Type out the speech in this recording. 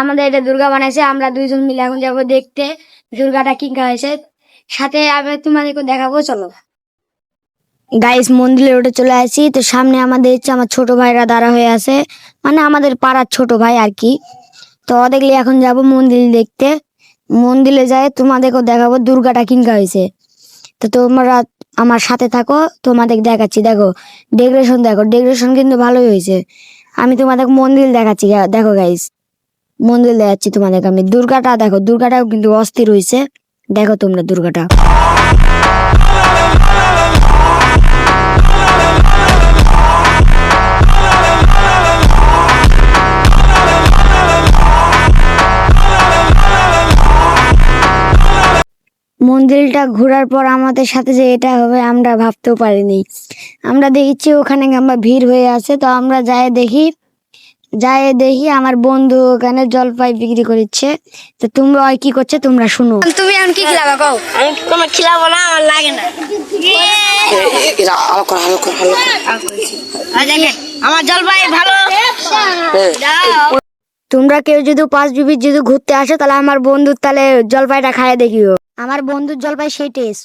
আমাদের এটা দুর্গা বানাইছে, আমরা দুইজন মিলে এখন যাবো দেখতে দুর্গাটা কি হয়েছে। সাথে আমি তোমাদেরকে দেখাবো, চলো গাইস। মন্দিরে ওটা চলে আসি, তো সামনে আমাদের হচ্ছে আমার ছোট ভাইরা দাঁড়া হয়ে আছে, মানে আমাদের পাড়ার ছোট ভাই আর কি। তো দেখলে এখন যাব মন্দির দেখতে। মন্দিরে যায় তোমাদেরকে দেখাবো দুর্গাটা কিনকা হয়েছে। তো তোমরা আমার সাথে থাকো, তোমাদের দেখাচ্ছি। দেখো ডেকোরেশন, দেখো ডেকোরেশন কিন্তু ভালোই হয়েছে। আমি তোমাদের মন্দির দেখাচ্ছি, দেখো গাইস মন্দির দেখাচ্ছি তোমাদেরকে আমি। দুর্গাটা দেখো, দুর্গাটাও কিন্তু অস্থির হয়েছে। দেখো তোমরা দুর্গাটা। মন্দিরটা ঘোরার পর আমাদের সাথে যে এটা হবে আমরা ভাবতেও পারিনি। আমরা দেখছি ওখানে আমরা ভিড় হয়ে আছে, তো আমরা যাই দেখি আমার বন্ধু ওখানে জলপাই বিক্রি করছে। তো তোমরা ওই কি করছে তোমরা শুনো। তুমি এখন কি খেলাবা কও? আমি কোনো খেলাবো না, আমার লাগে না। আমার জলপাই ভালো। তোমরা কেউ যদি 5 বিবি যদি ঘুরতে আসো, তাহলে আমার বন্ধুর তাহলে জলপাইটা খাইয়ে দেখিও। আমার বন্ধুর জলপাই সেই টেস্ট।